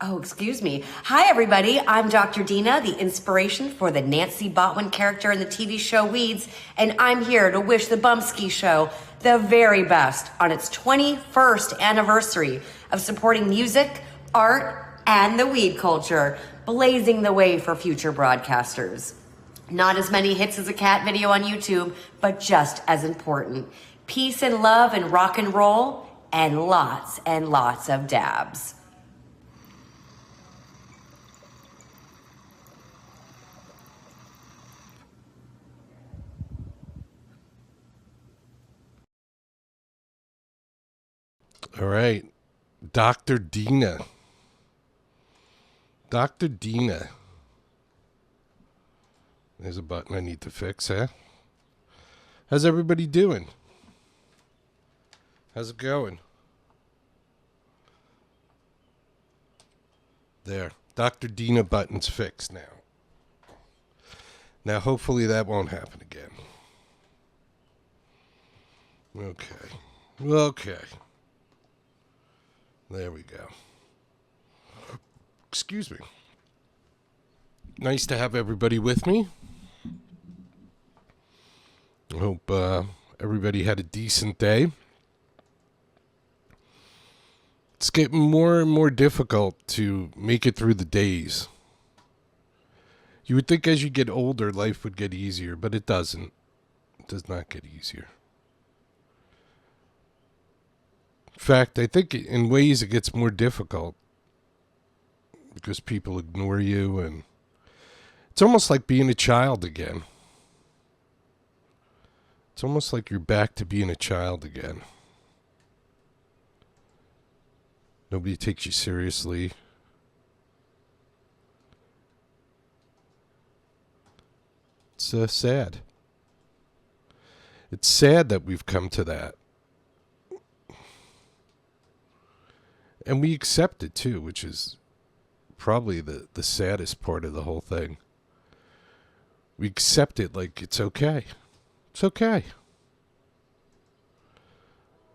Oh, excuse me. Hi, everybody. I'm Dr. Dina, the inspiration for the Nancy Botwin character in the TV show Weeds, and I'm here to wish the Bumpskey Show the very best on its 21st anniversary of supporting music, art, and the weed culture, blazing the way for future broadcasters. Not as many hits as a cat video on YouTube, but just as important. Peace and love and rock and roll, and lots of dabs. All right. Dr. Dina. Dr. Dina. There's a button I need to fix, huh? How's everybody doing? How's it going? There. Dr. Dina button's fixed now. Now, hopefully that won't happen again. Okay. There we go. Excuse me. Nice to have everybody with me. I hope everybody had a decent day. It's getting more and more difficult to make it through the days. You would think as you get older, life would get easier, but it doesn't. It does not get easier. In fact, I think in ways it gets more difficult because people ignore you, and it's almost like being a child again. It's almost like you're back to being a child again. Nobody takes you seriously. It's sad. It's sad that we've come to that. And we accept it too, which is probably the saddest part of the whole thing. We accept it like it's okay. It's okay.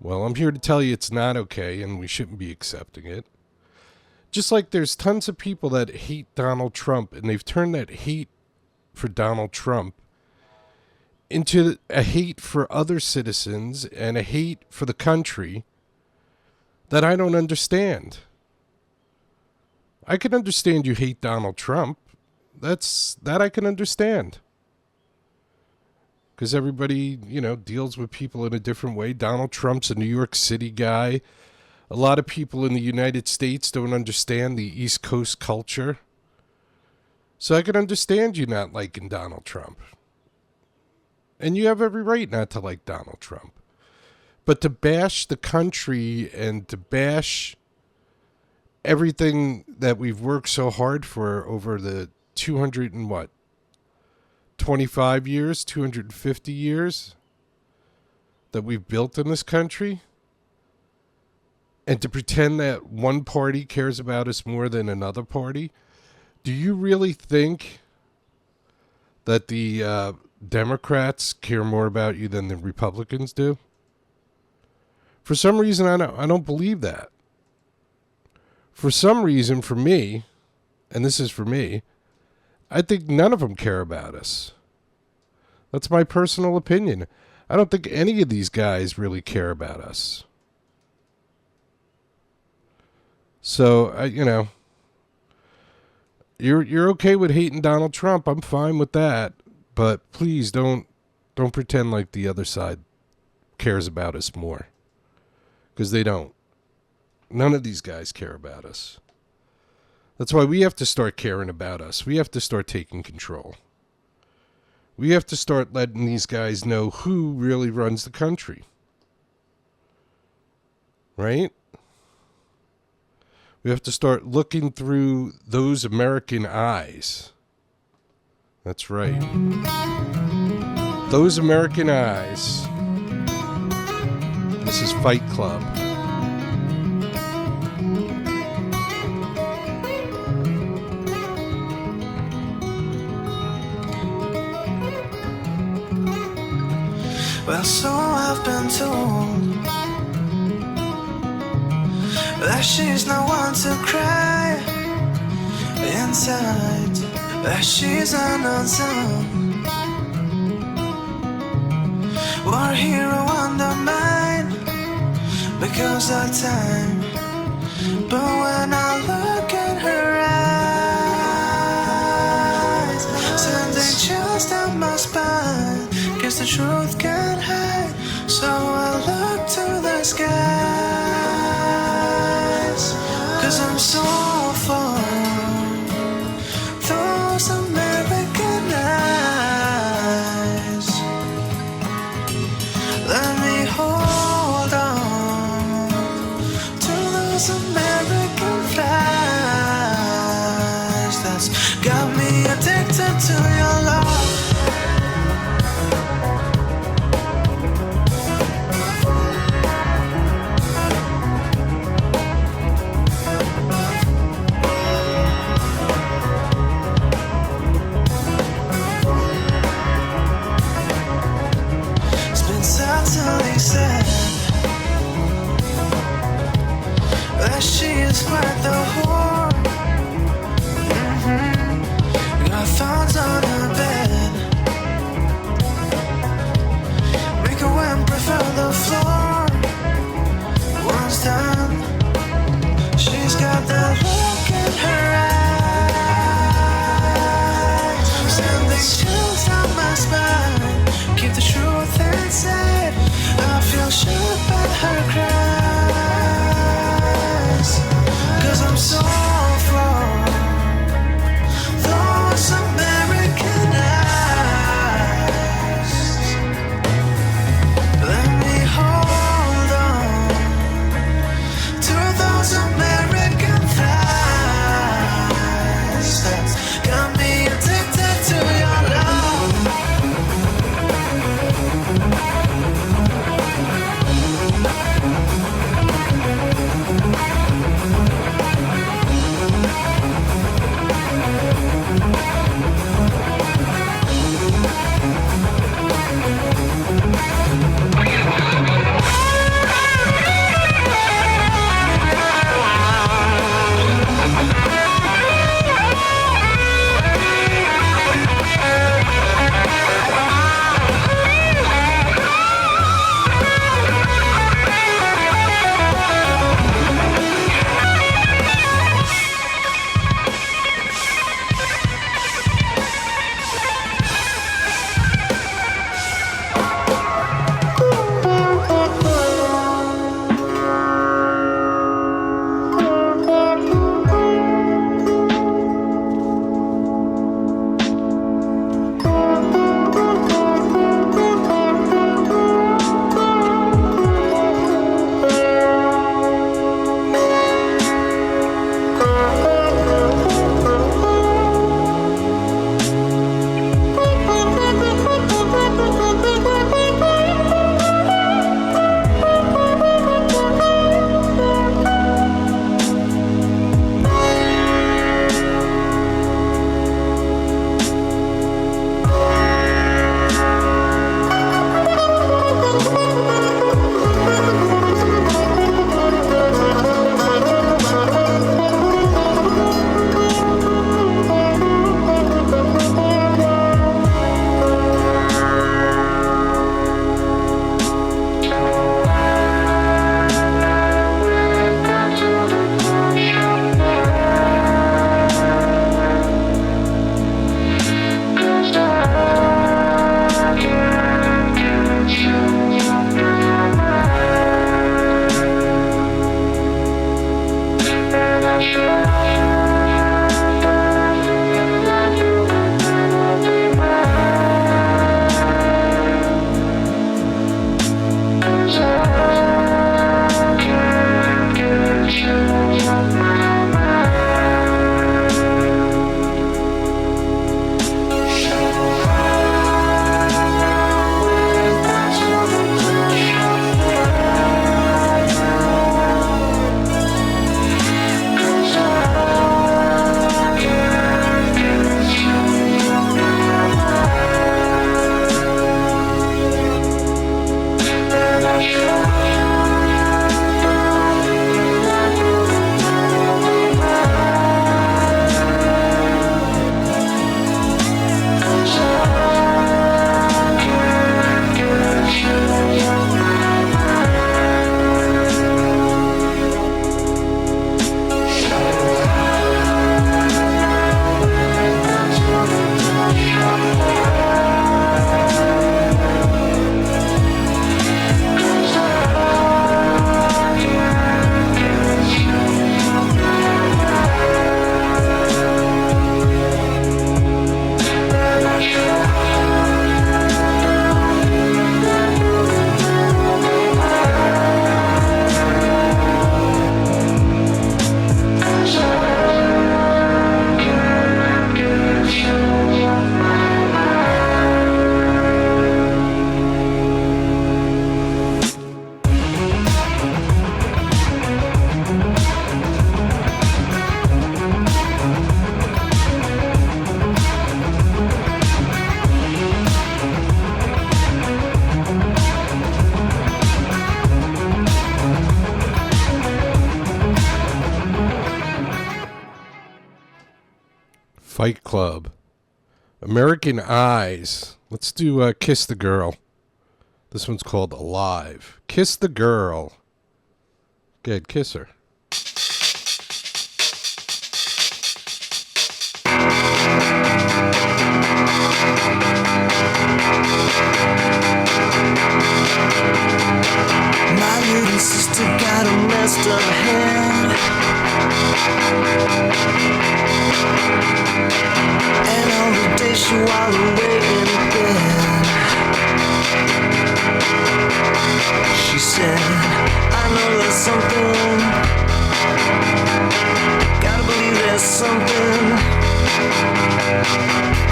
Well, I'm here to tell you it's not okay, and we shouldn't be accepting it. Just like there's tons of people that hate Donald Trump, and they've turned that hate for Donald Trump into a hate for other citizens and a hate for the country that I don't understand. I can understand you hate Donald Trump. That I can understand. Because everybody, deals with people in a different way. Donald Trump's a New York City guy. A lot of people in the United States don't understand the East Coast culture. So I can understand you not liking Donald Trump. And you have every right not to like Donald Trump. But to bash the country and to bash everything that we've worked so hard for over the 25 years, 250 years that we've built in this country, and to pretend that one party cares about us more than another party, do you really think that the Democrats care more about you than the Republicans do? For some reason, I don't believe that. For some reason, for me, and this is for me, I think none of them care about us. That's my personal opinion. I don't think any of these guys really care about us. So, you're okay with hating Donald Trump. I'm fine with that. But please don't pretend like the other side cares about us more. Because they don't. None of these guys care about us. That's why we have to start caring about us. We have to start taking control. We have to start letting these guys know who really runs the country. Right? We have to start looking through those American eyes. That's right. Those American eyes. This is Fight Club. Well, so I've been told that she's no one to cry. inside, that she's an unsung war hero on the mind because of time. But when I look at her eyes, sending chills down my spine, guess the truth can't hide. So I look to the skies, 'cause I'm so far. Those American eyes, let me hold on to those American flies. That's got me addicted to your love. Certainly said that she is quite the whore. Got thorns on her bed, make her women prefer the floor. Once done, she's got that look in her eyes, sending chills down my spine. Keep the truth inside. I feel shook by her cries, 'cause I'm so far. Those American eyes, let me hold on to those American thighs. That's got me addicted to your love. Fight Club. American Eyes. Let's do Kiss the Girl. This one's called Alive. Kiss the Girl. Good, kiss her. My little sister got a messed up head, and all the day she wallowed away in bed. She said, I know there's something, gotta believe there's something.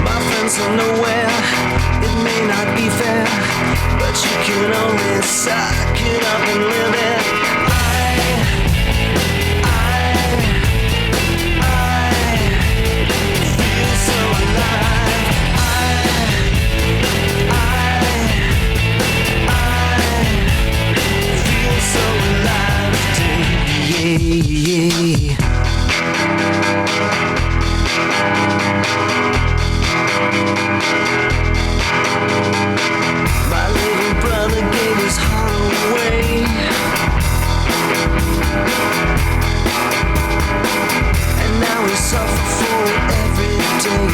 My friends are nowhere, it may not be fair, but you can only suck it up and live it. I feel so alive. I feel so alive today. My little brother gave his heart away, and now we suffer for it every day.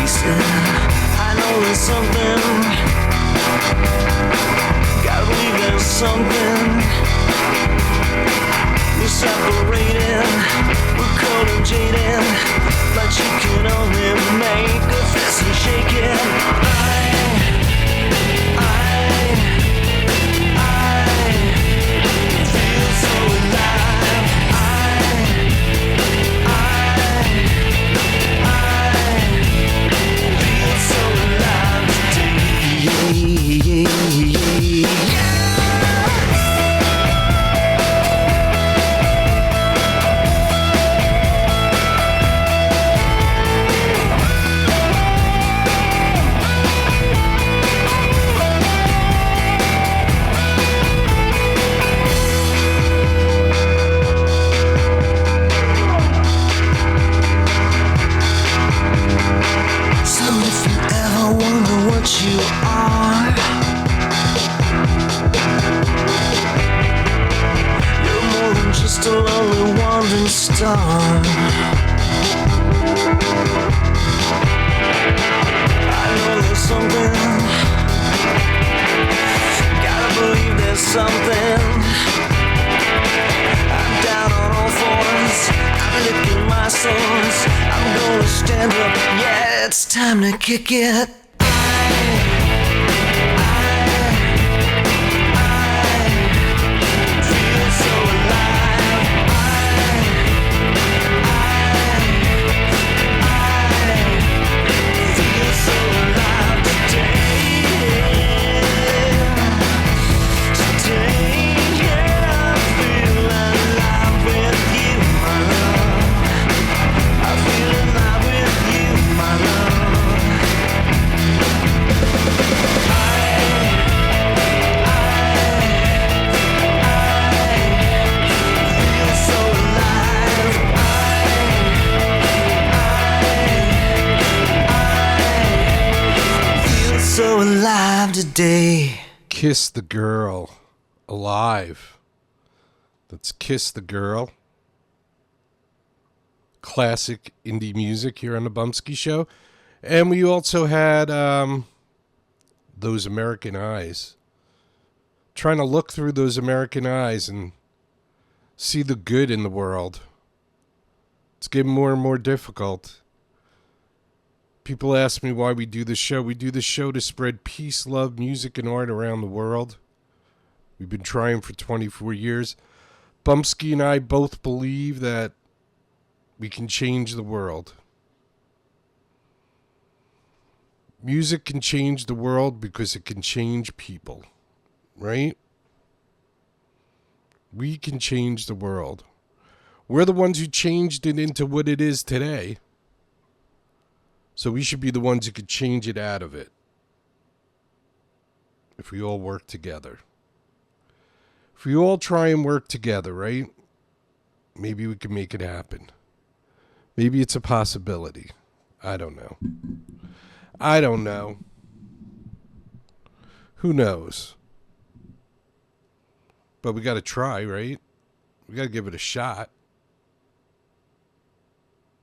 He said, I know there's something, gotta believe there's something. We're separated, we're cold and jaded, but you can only make a fist and shake it. I feel so alive. I feel so alive today. So if you ever wonder what you are, you're more than just a lonely wandering star. I know there's something, gotta believe there's something. I'm down on all fours, I'm licking my sores, I'm gonna stand up, yeah, it's time to kick it. Feel so alive. I feel so alive today. Today, yeah, I feel alive with you, my love. I feel alive with you, my love. Feel so alive. I feel so alive today. Kiss the Girl. Alive. That's Kiss the Girl. Classic indie music here on the Bumpskey Show. And we also had Those American Eyes. Trying to look through those American eyes and see the good in the world. It's getting more and more difficult. People ask me why we do this show. We do this show to spread peace, love, music, and art around the world. We've been trying for 24 years. Bumpskey and I both believe that we can change the world. Music can change the world because it can change people, right? We can change the world. We're the ones who changed it into what it is today. So we should be the ones who could change it out of it. If we all work together. If we all try and work together, right? Maybe we can make it happen. Maybe it's a possibility. I don't know. Who knows? But we got to try, right? We got to give it a shot.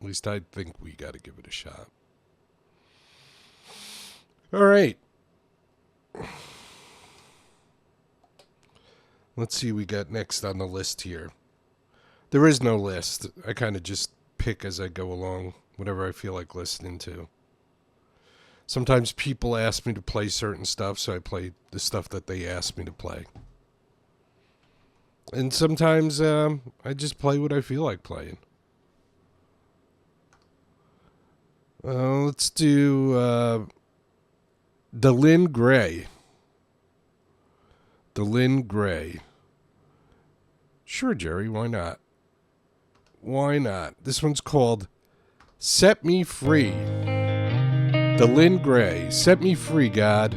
At least I think we got to give it a shot. All right. Let's see what we got next on the list here. There is no list. I kind of just pick as I go along, whatever I feel like listening to. Sometimes people ask me to play certain stuff, so I play the stuff that they ask me to play. And sometimes I just play what I feel like playing. Let's do Delyn Gray. Delyn Gray. Sure, Jerry, why not? Why not? This one's called Set Me Free. Delyn Gray, Set Me Free, God.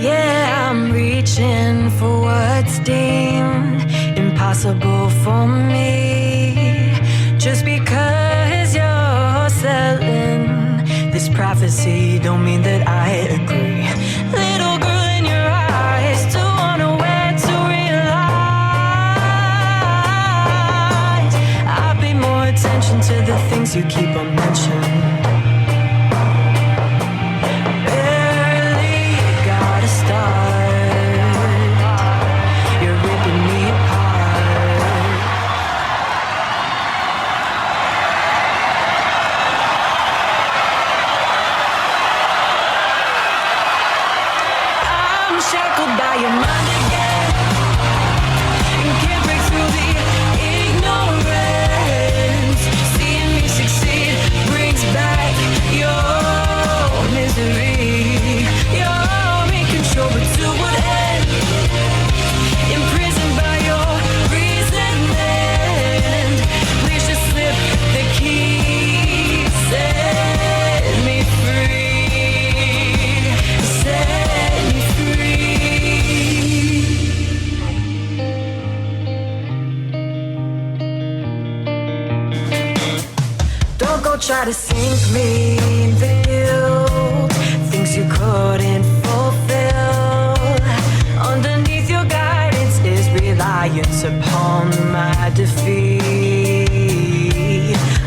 Yeah, I'm reaching for what's deemed impossible for me. Just because you're selling this prophecy don't mean that I agree. Little girl in your eyes, too unaware to realize I pay more attention to the things you keep on mentioning. Barely gotta start. You're ripping me apart. I'm shackled by your mind again, and can't break through the ignorance. Seeing me succeed brings back your misery. You're in control, but to what end? Imprisoned by your resentment. Please just slip the key. Set me free. Set me free. Don't go try to sink me in the guilt. Things you couldn't fulfill. Underneath your guidance is reliance upon my defeat.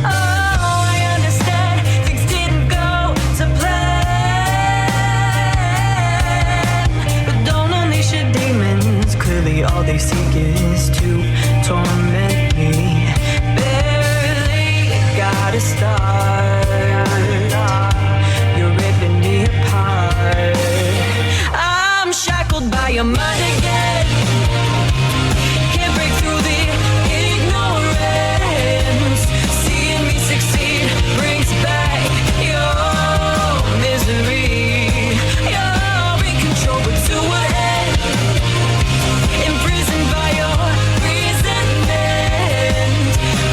Oh, I understand things didn't go to plan, but don't unleash your demons. Clearly all they seek is to torment me. Barely gotta start. You're ripping me apart. I'm shackled by your mind again. Can't break through the ignorance. Seeing me succeed brings back your misery. You're in control, but to what end? Imprisoned by your resentment.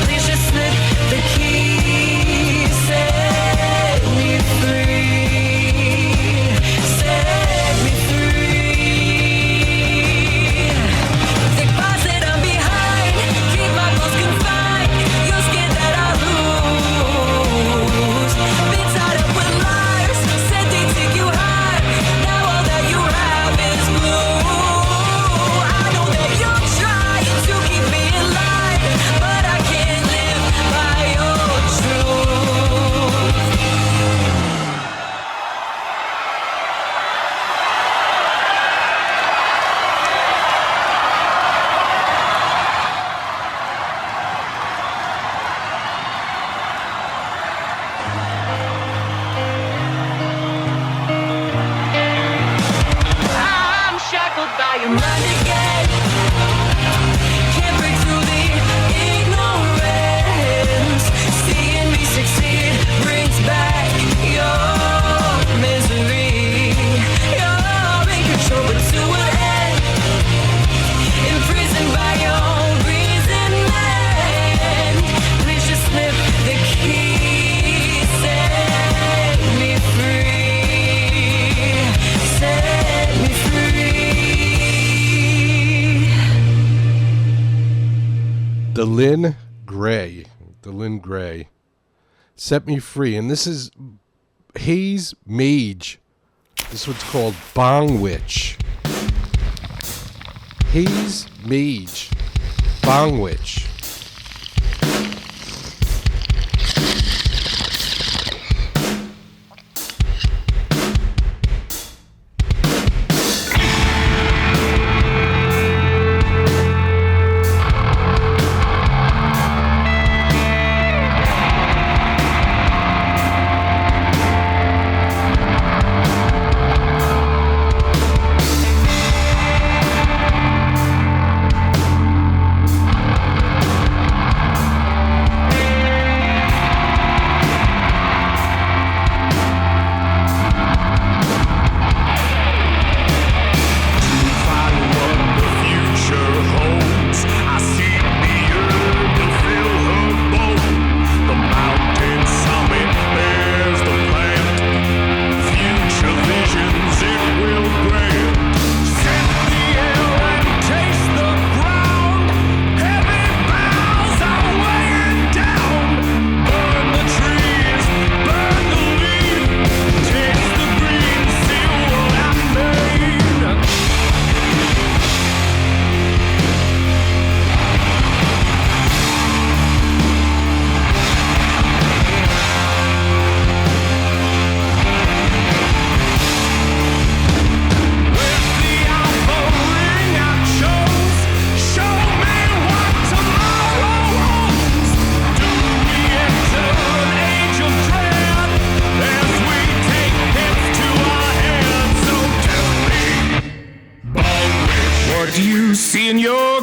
Please just slip the key. Set me free. Set me free. Thick bars that I'm behind. Keep my clothes confined. You're scared that I'll lose. Been tied up with liars. Said they take you high. Now all that you have is blue. I know that you're trying to keep me alive, but I can't live by your truth. I'm shackled by your mind again. Can't break through the ignorance. Seeing me succeed brings back your misery. You're in control, but to what end? Imprisoned by your resentment. Please just slip the key. Set me free. the Lynn Gray. Set Me Free. And this is Haze Mage. This one's called Bong Witch. Haze Mage. Bong Witch. see in your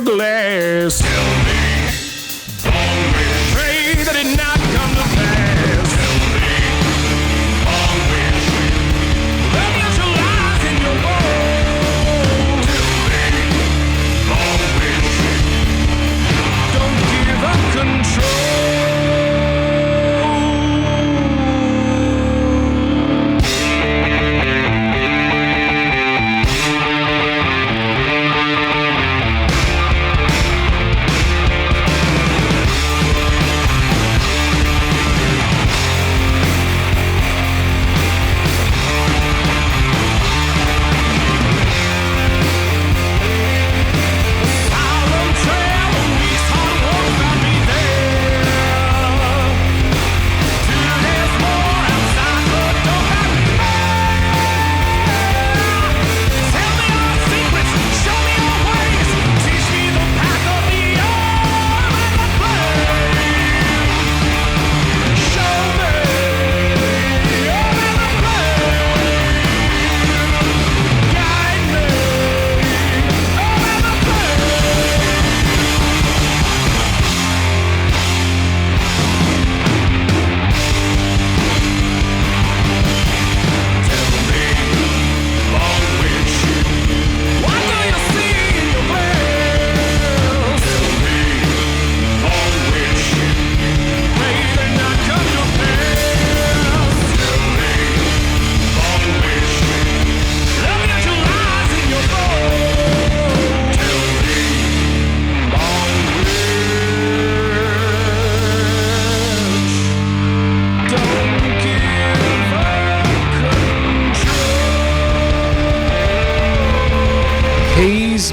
glass. Tell me, always pray that it not come to pass. Tell me, always let out your lies in your bones. Tell me, always don't give up control.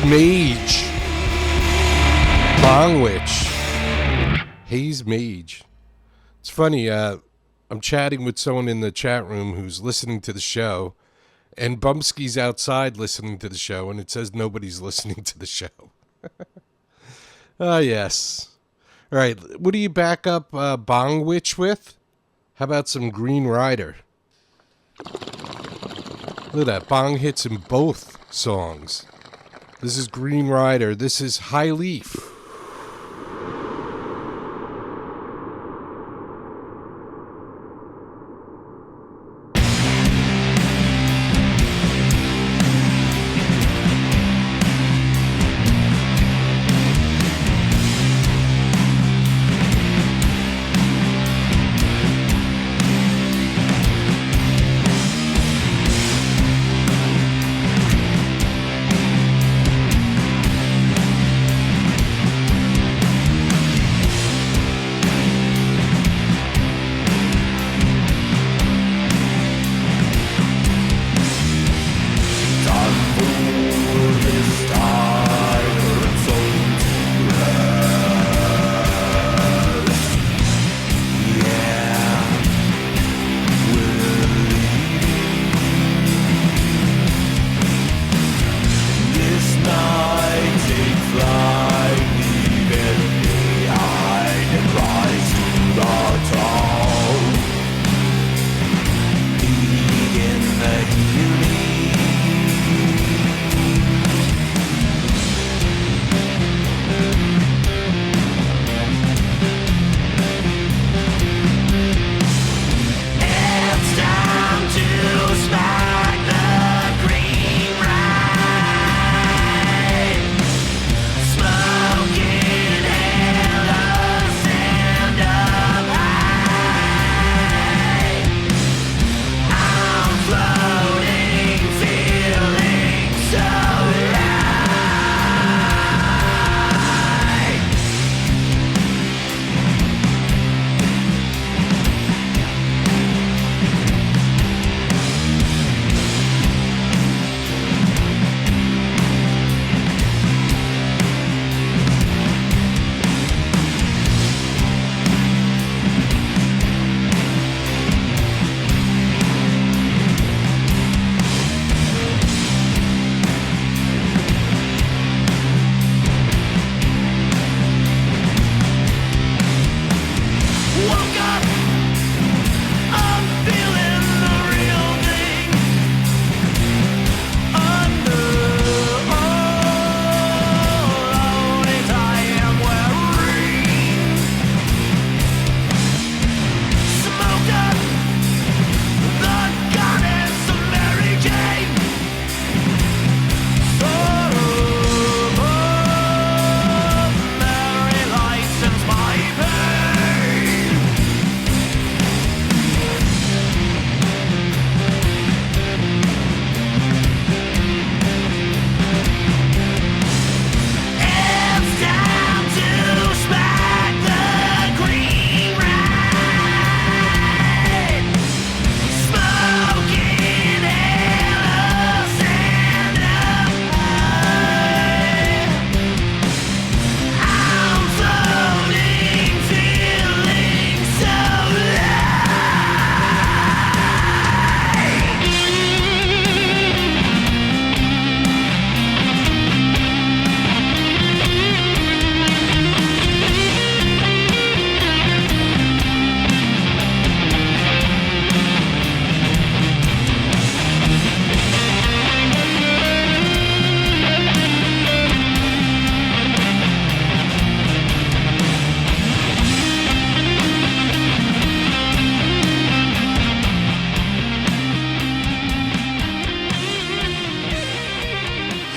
Mage. Bong Witch. Haze Mage. It's funny, I'm chatting with someone in the chat room who's listening to the show, And Bumpskey's outside listening to the show, and it says nobody's listening to the show. Ah, yes. All right, what do you back up Bong Witch with? How about some Green Rider? Look at that. Bong hits in both songs. This is Green Rider. This is High Leaf.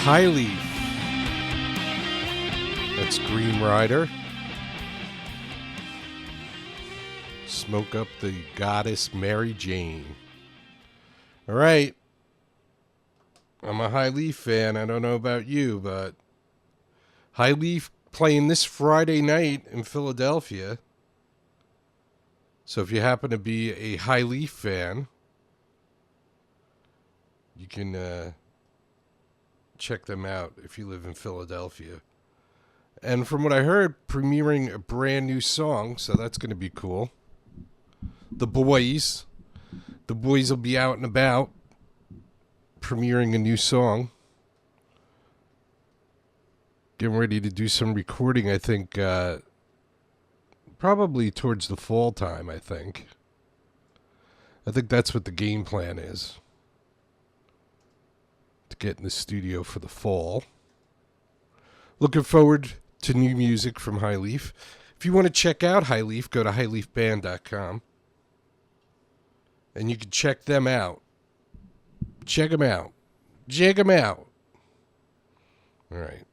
High Leaf. That's Green Rider. Smoke Up the Goddess Mary Jane. All right. I'm a High Leaf fan. I don't know about you, but High Leaf playing this Friday night in Philadelphia. So if you happen to be a High Leaf fan, you can check them out if you live in Philadelphia. And from what I heard, premiering a brand new song, so that's going to be cool. The boys will be out and about premiering a new song. Getting ready to do some recording, I think, probably towards the fall time, I think. I think that's what the game plan is. To get in the studio for the fall. Looking forward to new music from High Leaf. If you want to check out High Leaf, go to highleafband.com. And you can check them out. Check them out. Check them out. All right.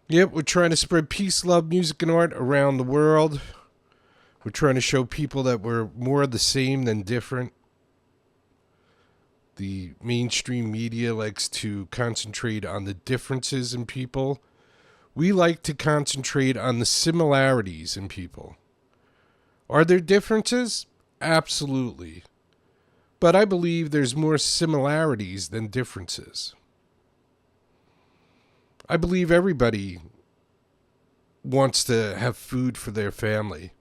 Yep, we're trying to spread peace, love, music, and art around the world. We're trying to show people that we're more the same than different. The mainstream media likes to concentrate on the differences in people. We like to concentrate on the similarities in people. Are there differences? Absolutely. But I believe there's more similarities than differences. I believe everybody wants to have food for their family.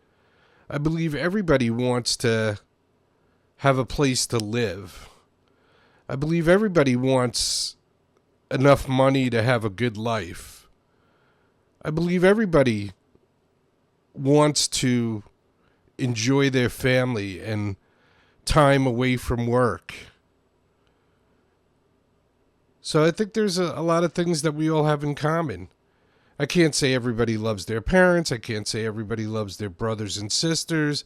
I believe everybody wants to have a place to live. I believe everybody wants enough money to have a good life. I believe everybody wants to enjoy their family and time away from work. So I think there's a lot of things that we all have in common. I can't say everybody loves their parents. I can't say everybody loves their brothers and sisters.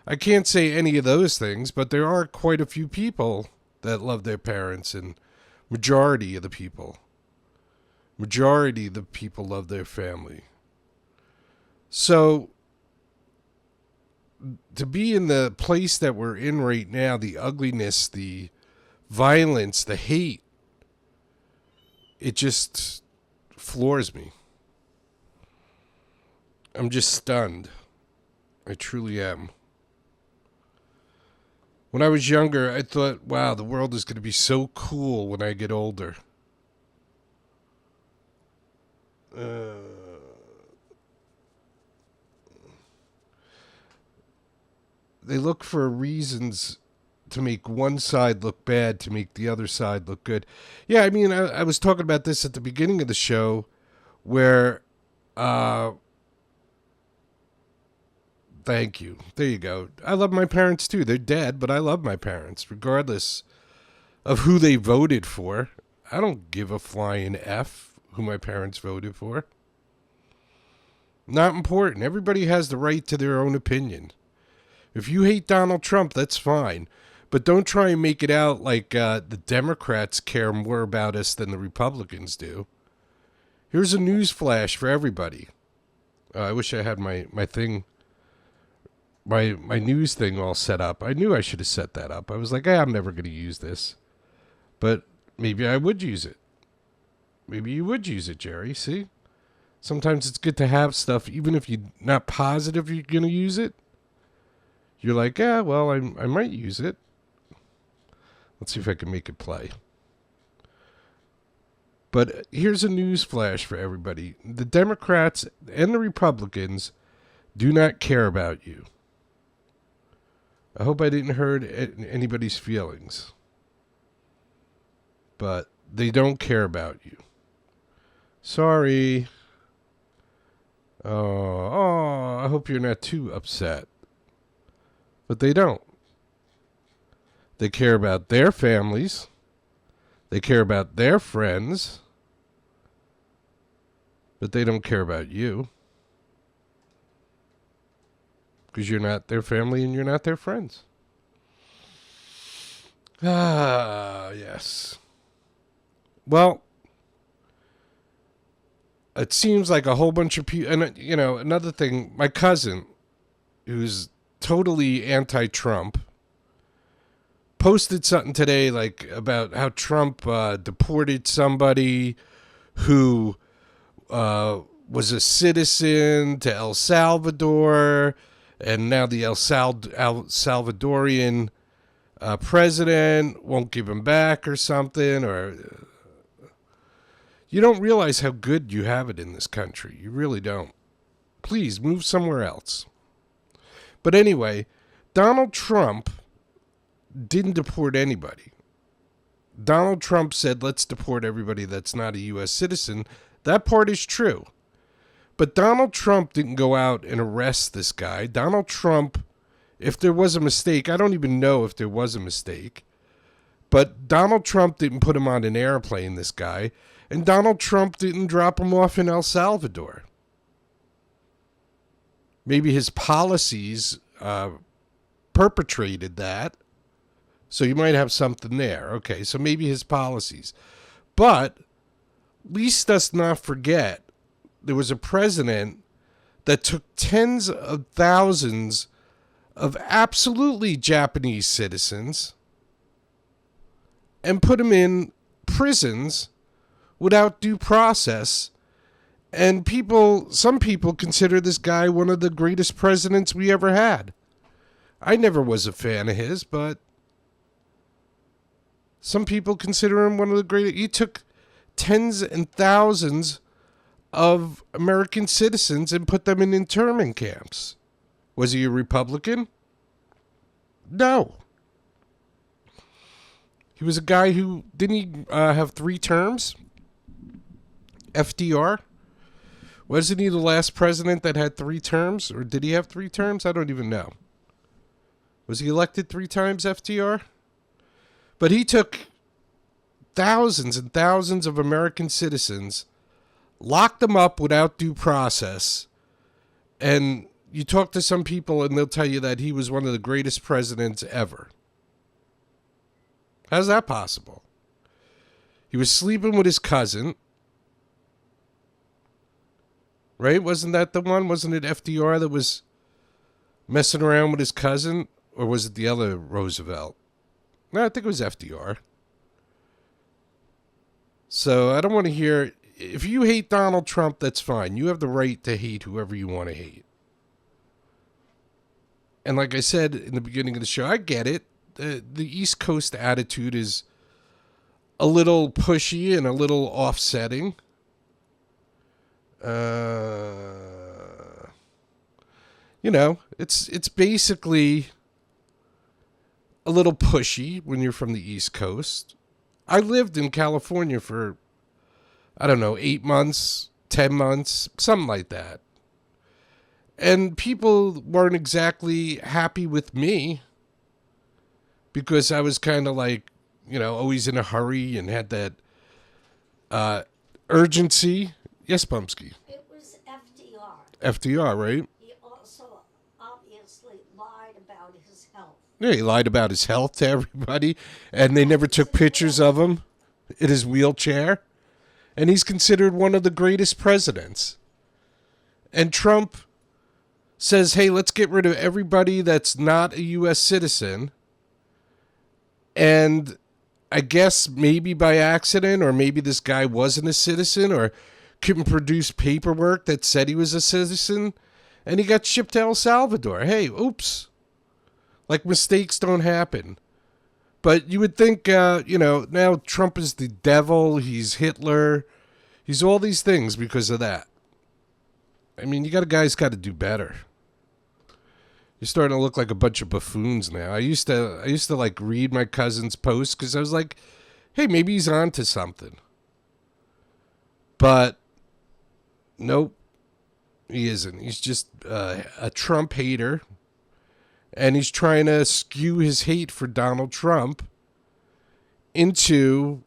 I can't say any of those things, but there are quite a few people that love their parents, and majority of the people love their family. So to be in the place that we're in right now, the ugliness, the violence, the hate, it just floors me. I'm just stunned. I truly am. When I was younger, I thought, wow, the world is going to be so cool when I get older. They look for reasons to make one side look bad, to make the other side look good. Yeah, I mean, I was talking about this at the beginning of the show, where, thank you. There you go. I love my parents too. They're dead, but I love my parents, regardless of who they voted for. I don't give a flying F who my parents voted for. Not important. Everybody has the right to their own opinion. If you hate Donald Trump, that's fine. But don't try and make it out like the Democrats care more about us than the Republicans do. Here's a news flash for everybody. I wish I had my thing, my news thing all set up. I knew I should have set that up. I was like, I'm never going to use this. But maybe I would use it. Maybe you would use it, Jerry. See? Sometimes it's good to have stuff, even if you're not positive you're going to use it. You're like, well, I might use it. Let's see if I can make it play. But here's a news flash for everybody. The Democrats and the Republicans do not care about you. I hope I didn't hurt anybody's feelings. But they don't care about you. Sorry. Oh, I hope you're not too upset. But they don't. They care about their families. They care about their friends. But they don't care about you. Because you're not their family and you're not their friends. Ah, yes. Well, it seems like a whole bunch of people, and another thing, my cousin, who's totally anti-Trump, posted something today like about how Trump deported somebody who was a citizen to El Salvador, and now the El Salvadorian president won't give him back or something, or you don't realize how good you have it in this country. You really don't. Please move somewhere else. But anyway, Donald Trump didn't deport anybody. Donald Trump said, let's deport everybody that's not a U.S. citizen. That part is true. But Donald Trump didn't go out and arrest this guy. Donald Trump, if there was a mistake, I don't even know if there was a mistake, but Donald Trump didn't put him on an airplane, this guy, and Donald Trump didn't drop him off in El Salvador. Maybe his policies perpetrated that. So you might have something there. Okay, so maybe his policies. But at least let's not forget there was a president that took tens of thousands of absolutely Japanese citizens and put them in prisons without due process. And some people consider this guy one of the greatest presidents we ever had. I never was a fan of his, but some people consider him one of the greatest. He took tens and thousands of American citizens and put them in internment camps. Was he a Republican? No. He was a guy who, didn't he have 3 terms? FDR? Wasn't he the last president that had 3 terms? Or did he have 3 terms? I don't even know. Was he elected 3 times, FDR? But he took thousands and thousands of American citizens, locked them up without due process, and you talk to some people and they'll tell you that he was one of the greatest presidents ever. How's that possible? He was sleeping with his cousin, right? Wasn't that the one? Wasn't it FDR that was messing around with his cousin? Or was it the other Roosevelt? No, I think it was FDR. So I don't want to hear... If you hate Donald Trump, that's fine. You have the right to hate whoever you want to hate. And like I said in the beginning of the show, I get it. The East Coast attitude is a little pushy and a little offsetting. You know, it's basically a little pushy when you're from the East Coast. I lived in California for, I don't know, 8 months, 10 months, something like that. And people weren't exactly happy with me because I was kind of like, you know, always in a hurry and had that urgency. Yes, Bumpskey. It was FDR. FDR, right? He also obviously lied about his health. Yeah, he lied about his health to everybody, and they never took pictures of him in his wheelchair. And he's considered one of the greatest presidents. And Trump says, hey, let's get rid of everybody that's not a U.S. citizen. And I guess maybe by accident, or maybe this guy wasn't a citizen, or couldn't produce paperwork that said he was a citizen, and he got shipped to El Salvador. Hey, oops. Like, mistakes don't happen. But you would think, you know, now Trump is the devil, he's Hitler, he's all these things because of that. I mean, guys got to do better. You're starting to look like a bunch of buffoons now. I used to like read my cousin's posts because I was like, hey, maybe he's on to something. But nope, he isn't. He's just a Trump hater. And he's trying to skew his hate for Donald Trump into,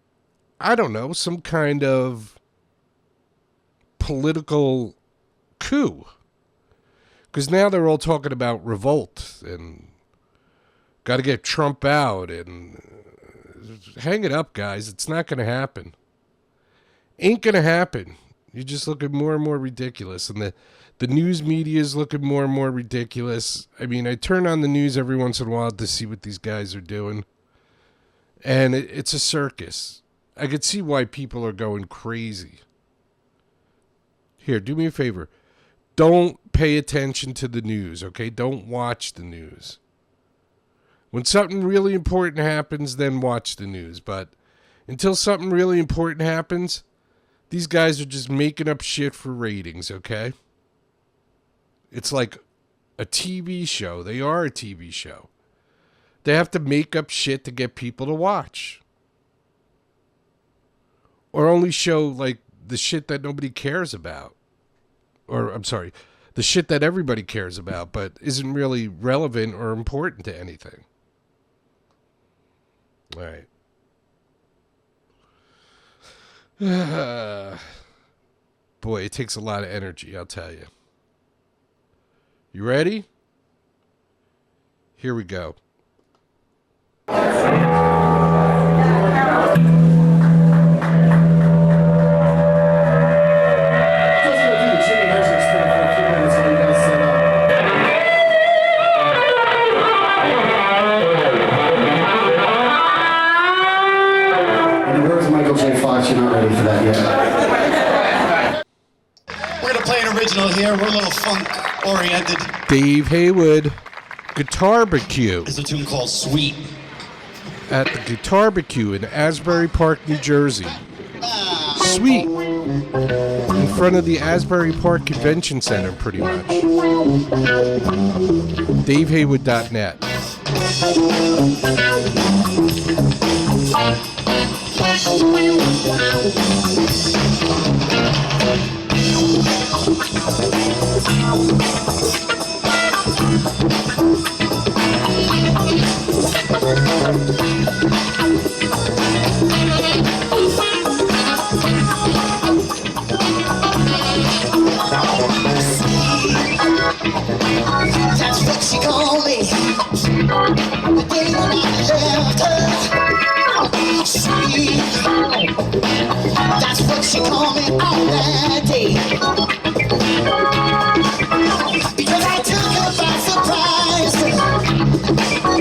I don't know, some kind of political coup. Because now they're all talking about revolt and got to get Trump out. And hang it up, guys. It's not going to happen. Ain't going to happen. You're just looking more and more ridiculous. And the news media is looking more and more ridiculous. I mean, I turn on the news every once in a while to see what these guys are doing. And it's a circus. I could see why people are going crazy. Here, do me a favor. Don't pay attention to the news, okay? Don't watch the news. When something really important happens, then watch the news. But until something really important happens, these guys are just making up shit for ratings, okay? It's like a TV show. They are a TV show. They have to make up shit to get people to watch. or only show like the shit that nobody cares about. Or, I'm sorry, the shit that everybody cares about, but isn't really relevant or important to anything. All right. Boy, it takes a lot of energy, I'll tell you. You ready? Here we go. Here, we're a little funk oriented. Dave Haywood, Guitarbecue. There's a tune called Sweet. At the Guitarbecue in Asbury Park, New Jersey. Sweet. In front of the Asbury Park Convention Center, pretty much. DaveHaywood.net. That's what she called me the day when I left her. Sweet. That's what she called me on that day. Because I took her by surprise. I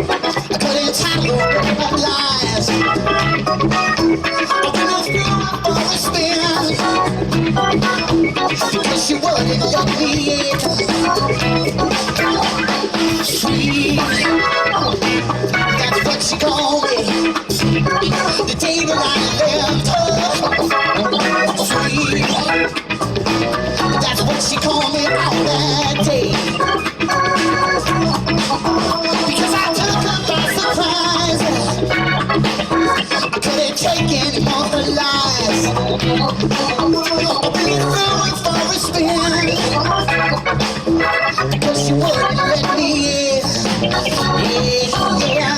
couldn't handle her lies. Open her through for a spin. Because she wouldn't let me in. Sweet, that's what she called me the day when I left her. Sweet, that's what she called me on that day. Because I took her by surprise. I couldn't take any more her lies. Open it through for a spin. Because she wouldn't let me in. Yeah.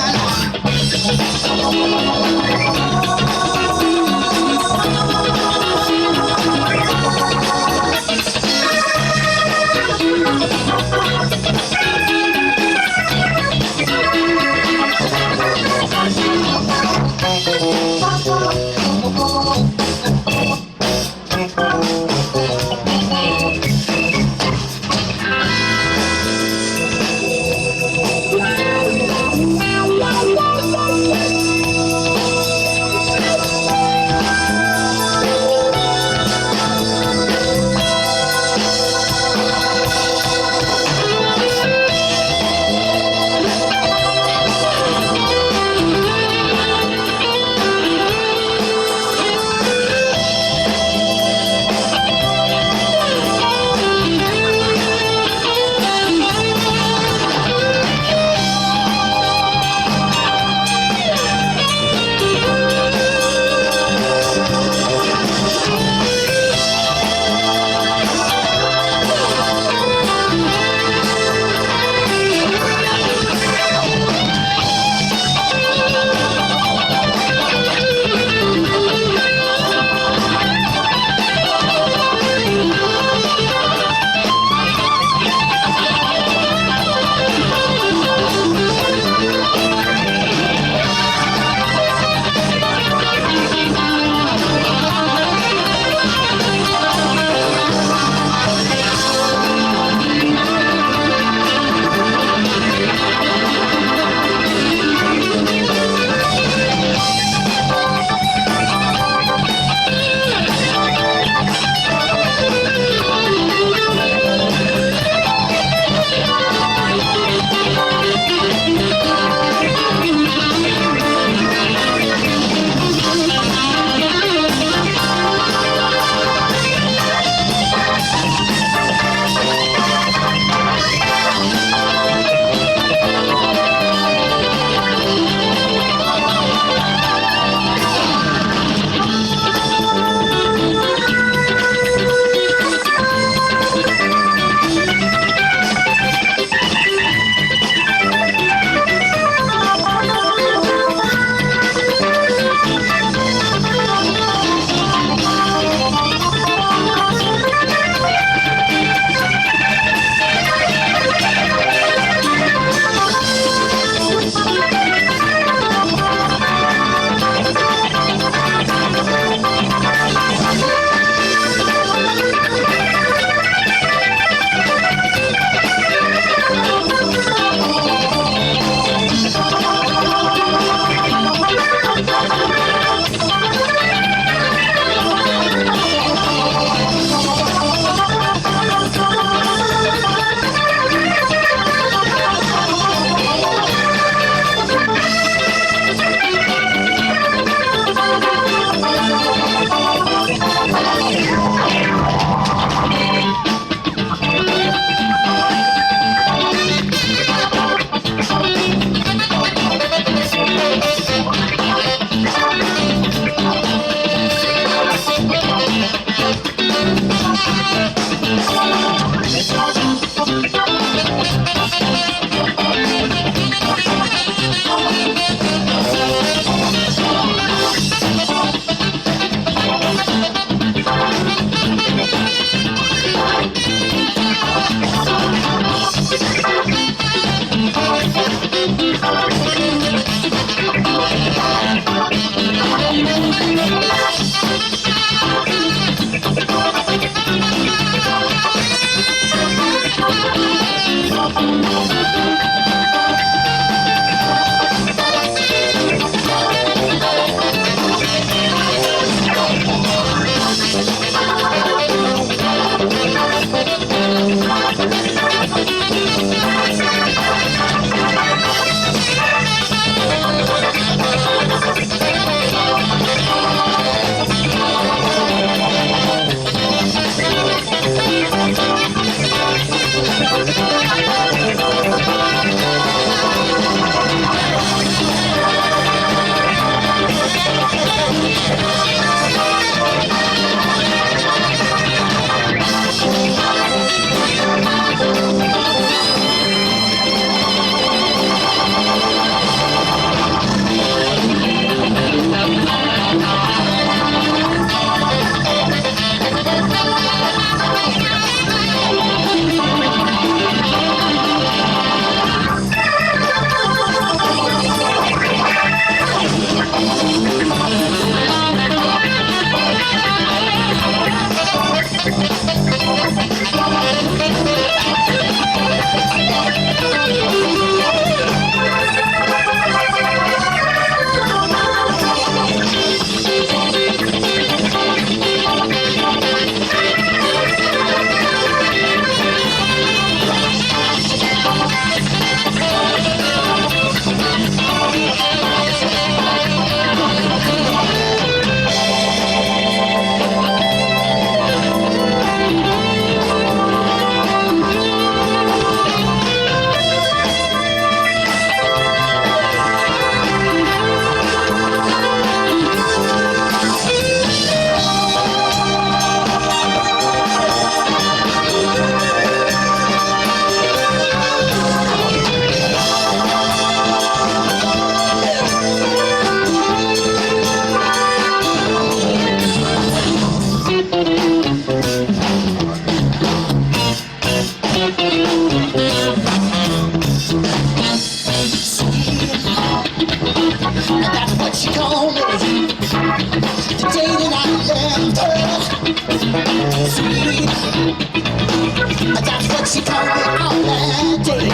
She called me all that day.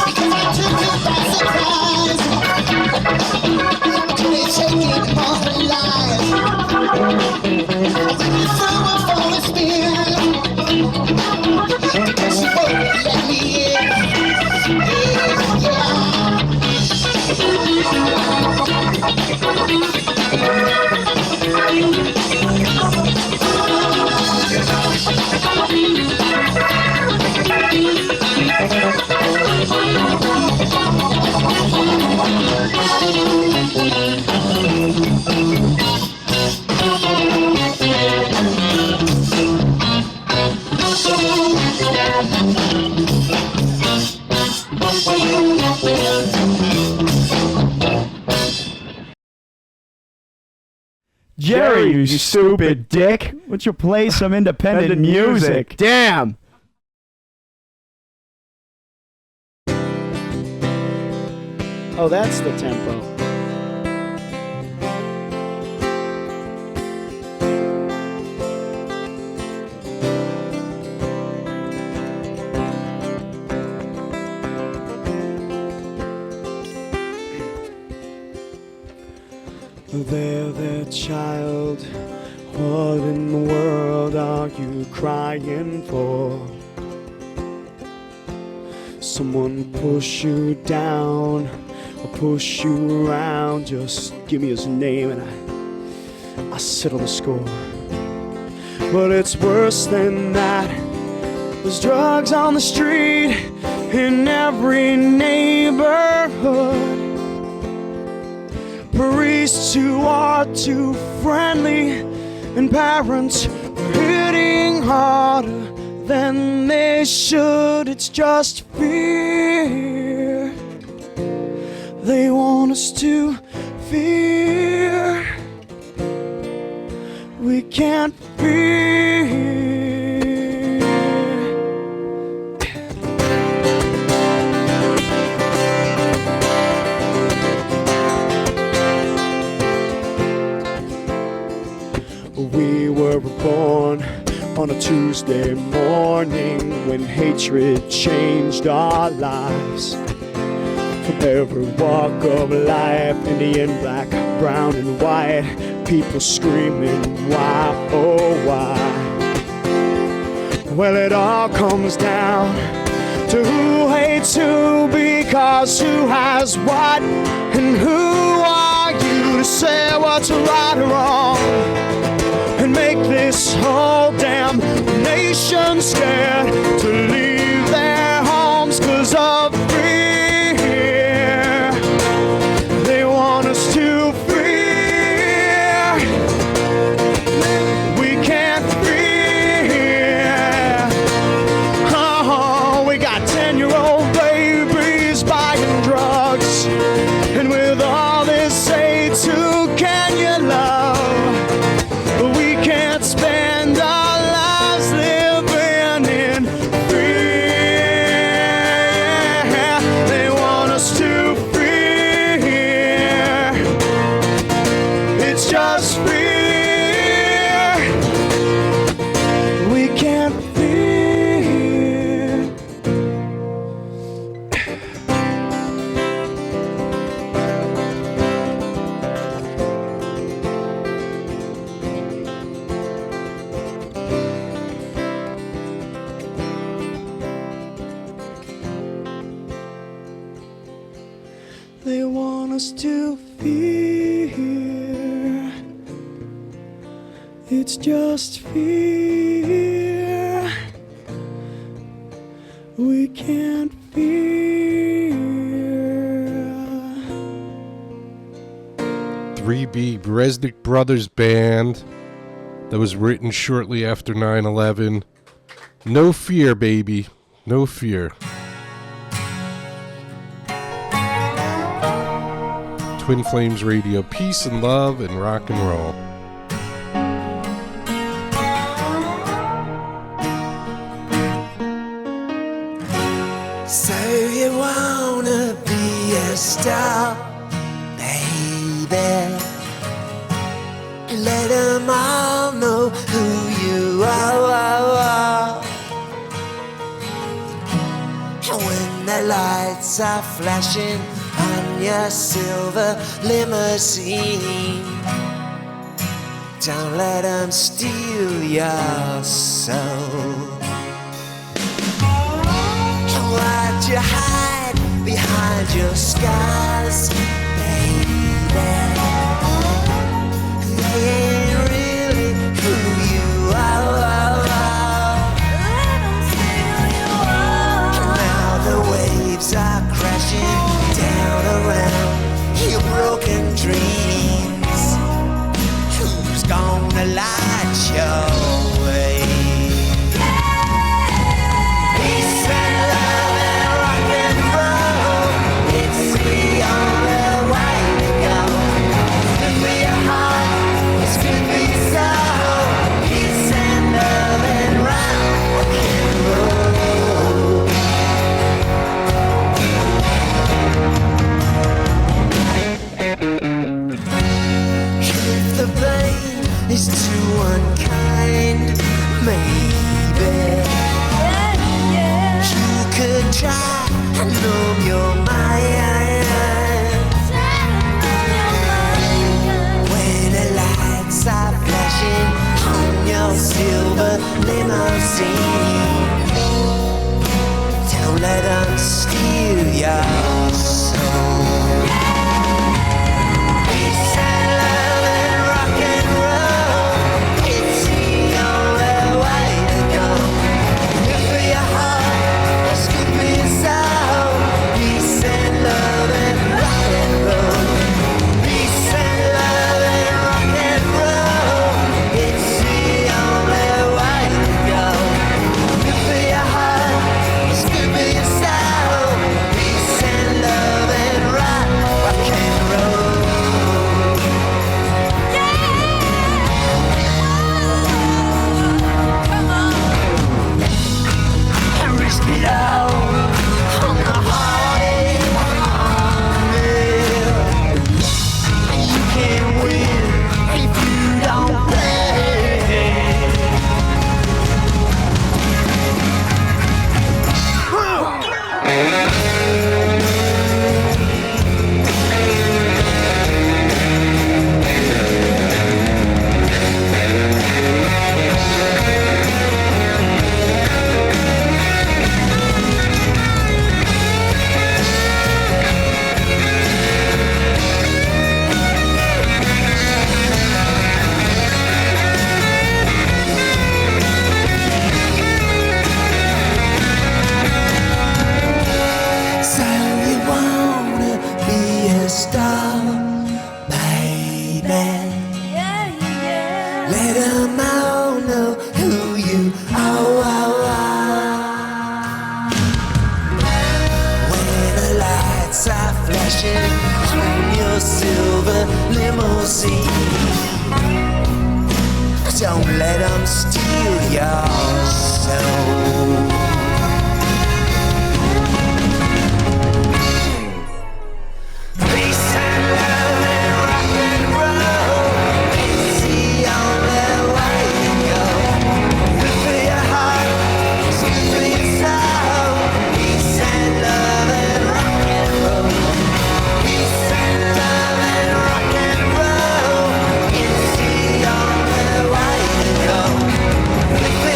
Because I took her by surprise. Couldn't take it all her life. When you threw her for a spin, because she won't let me in. Yeah. Jerry, you stupid dick. Why don't you play some independent music? Damn. Oh, that's the tempo. There, child, what in the world are you crying for? Someone push you down or push you around, just give me his name and I'll settle the score. But it's worse than that. There's drugs on the street in every neighborhood. Priests who are too friendly, and parents hitting harder than they should. It's just fear. They want us to fear. We can't fear. We were born on a Tuesday morning when hatred changed our lives. From every walk of life, Indian, black, brown, and white, people screaming, why, oh why? Well, it all comes down to who hates who, because who has what, and who are you to say what's right or wrong? And make this whole damn nation scared to leave their homes 'cause of fear. They want us to fear. We can't fear. Oh, we got 10-year-old babies buying drugs, and with all this hate, who can you love? We can't spend our lives living in fear. They want us to fear. It's just fear. We can't fear. They want us to fear. It's just fear. We can't fear. 3B Resnick Brothers Band that was written shortly after 9/11. No fear, baby. No fear. Twin Flames Radio, peace and love and rock and roll. So you wanna be a star, baby? Let them all know who you are. lights are flashing on your silver limousine. Don't let them steal your soul. Why'd you hide behind your scars, baby? They ain't really who you are. And now the waves are crashing down around your broken dreams. Who's gonna light your way? Peace and love and rock and roll, it's the only way to go. Good for your heart, it's good for your soul. Peace and love and rock and roll. If the blame is too unkind, maybe you could try and numb your mind. When the lights are flashing on your silver limousine, don't let them steal your soul. Peace and love and rock and roll, it's the only way to go. Good for your heart, it's good for your soul. Peace and love and rock and roll. Peace and love and rock and roll, it's the only way to go. Good for your heart, it's good for your soul. Peace and love and rock and roll. And risk it all on the heartache. Yeah. You can't win if you don't So you wanna be a star, baby? Let 'em all know who you are. When the lights are flashing on your silver limousine, don't let 'em steal your soul. Peace and love and rock and roll, it's the only way to go. Good for your heart, it's good for your soul. Peace and love and rock and roll. Peace and love and rock and roll, it's the only way to go. Good for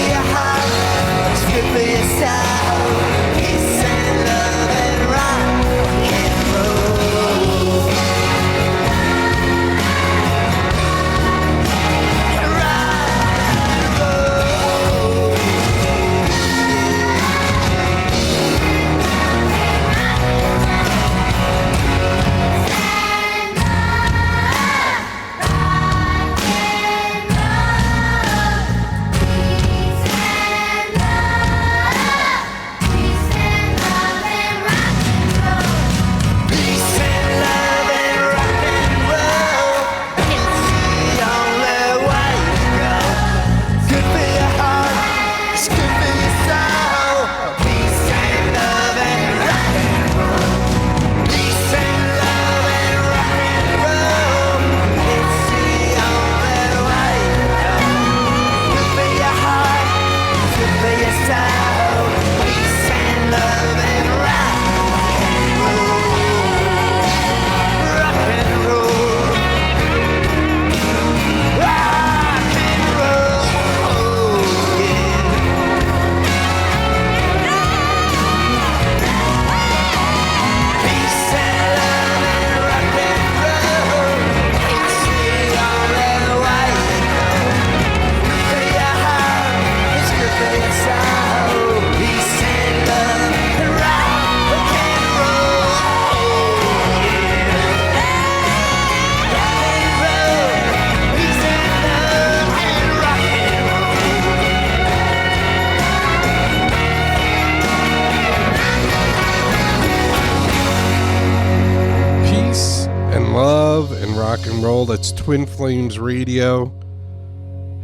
and roll. That's Twin Flames Radio.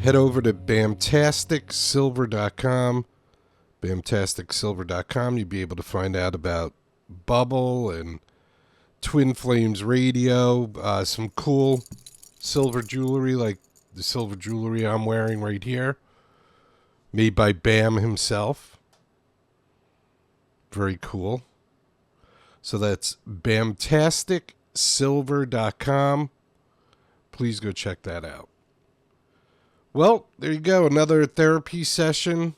Head over to BamtasticSilver.com. BamtasticSilver.com. You'll be able to find out about Bubble and Twin Flames Radio. Some cool silver jewelry, like the silver jewelry I'm wearing right here. Made by Bam himself. Very cool. So that's BamtasticSilver.com. Please go check that out. Well, there you go. Another therapy session.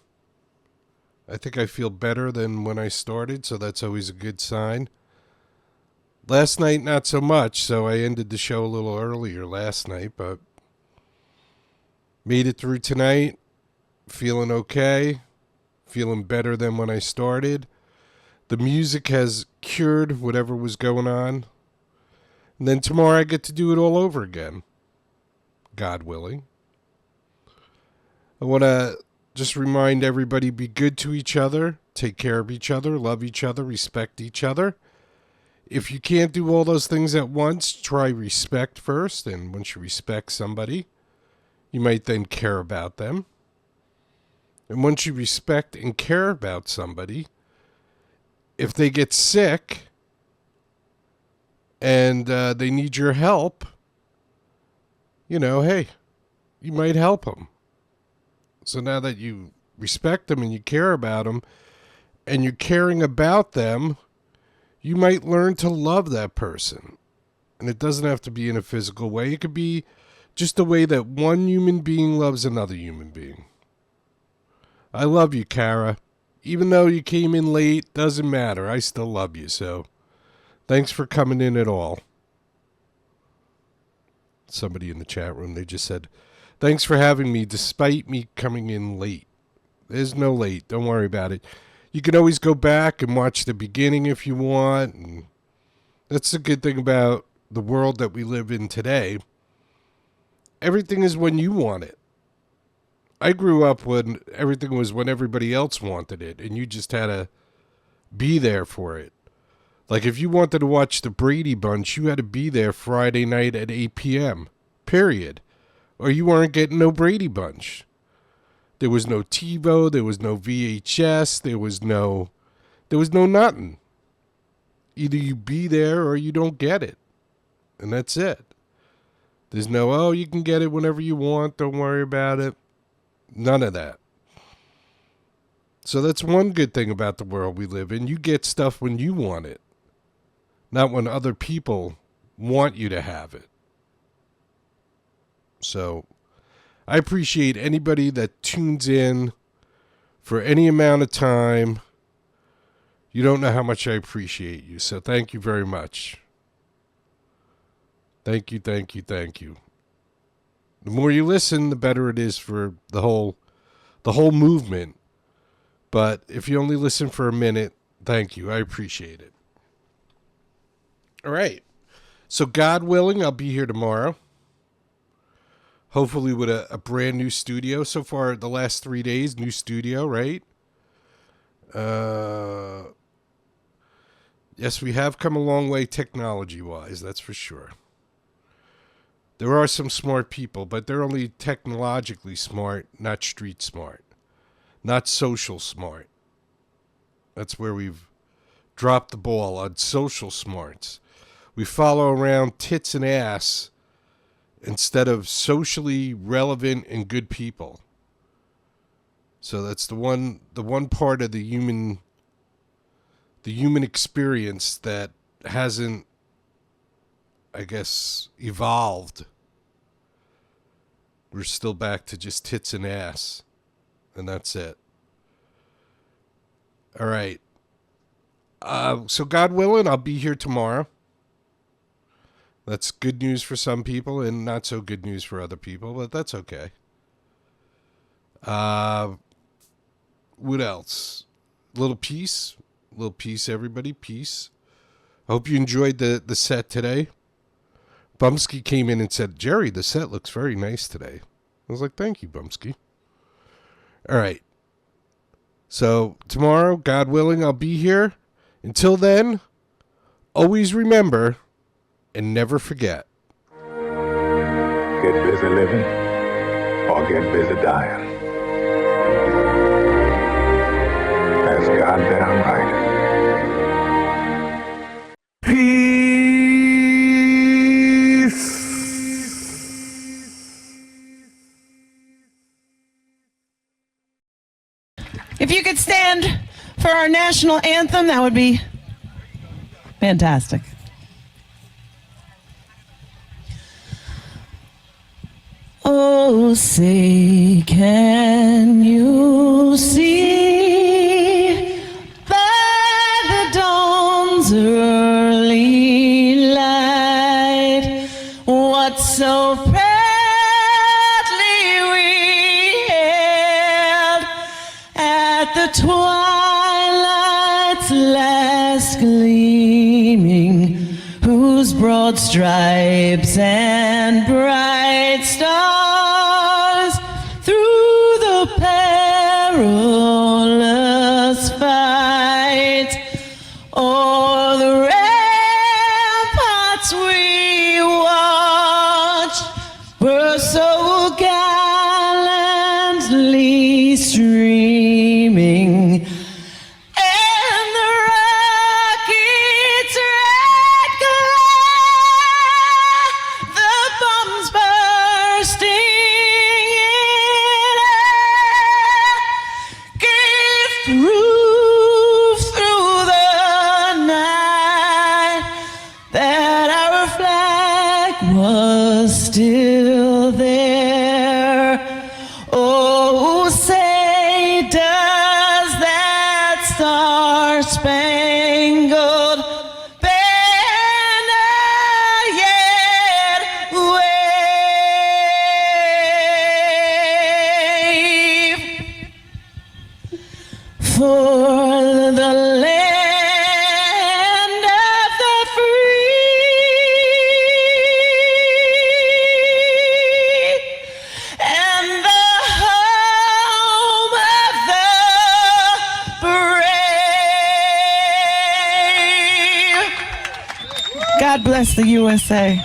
I think I feel better than when I started, so that's always a good sign. Last night, not so much, so I ended the show a little earlier last night, but made it through tonight. Feeling okay. Feeling better than when I started. The music has cured whatever was going on. And then tomorrow I get to do it all over again. God willing. I want to just remind everybody, be good to each other, take care of each other, love each other, respect each other. If you can't do all those things at once, try respect first. And once you respect somebody, you might then care about them. And once you respect and care about somebody, if they get sick and they need your help, hey, you might help them. So now that you respect them and you care about them and you're caring about them, you might learn to love that person. And it doesn't have to be in a physical way. It could be just the way that one human being loves another human being. I love you, Kara. Even though you came in late, doesn't matter. I still love you, so thanks for coming in at all. Somebody in the chat room, they just said, thanks for having me despite me coming in late. There's no late. Don't worry about it. You can always go back and watch the beginning if you want. And that's the good thing about the world that we live in today. Everything is when you want it. I grew up when everything was when everybody else wanted it, and you just had to be there for it. Like if you wanted to watch the Brady Bunch, you had to be there Friday night at 8 p.m., period. Or you weren't getting no Brady Bunch. There was no TiVo, there was no VHS, there was no nothing. Either you be there or you don't get it. And that's it. There's no, you can get it whenever you want, don't worry about it. None of that. So that's one good thing about the world we live in. You get stuff when you want it, not when other people want you to have it. So I appreciate anybody that tunes in for any amount of time. You don't know how much I appreciate you. So thank you very much. Thank you, thank you, thank you. The more you listen, the better it is for the whole movement. But if you only listen for a minute, thank you. I appreciate it. All right. So God willing, I'll be here tomorrow. Hopefully with a brand new studio. So far, the last 3 days, new studio, right? Yes, we have come a long way technology-wise, that's for sure. There are some smart people, but they're only technologically smart, not street smart. Not social smart. That's where we've dropped the ball on social smarts. We follow around tits and ass instead of socially relevant and good people. So that's the one part of the human experience that hasn't, I guess, evolved. We're still back to just tits and ass. And that's it. All right. So God willing, I'll be here tomorrow. That's good news for some people and not so good news for other people, but that's okay. What else? Little peace, everybody. Peace. I hope you enjoyed the set today. Bumpskey came in and said, Jerry, the set looks very nice today. I was like, thank you, Bumpskey. All right. So tomorrow, God willing, I'll be here. Until then, always remember and never forget. Get busy living or get busy dying. That's goddamn right. If you could stand for our national anthem, that would be fantastic. Oh, say, can you see by the dawn's early light what so proudly we hailed at the twilight's last gleaming, whose broad stripes and bright stars through the perilous fight o'er the ramparts we watched were so gallantly streaming. Still there. Oh, say, does that star-spangled banner yet wave for the land of the free and the home of the brave? God bless the USA.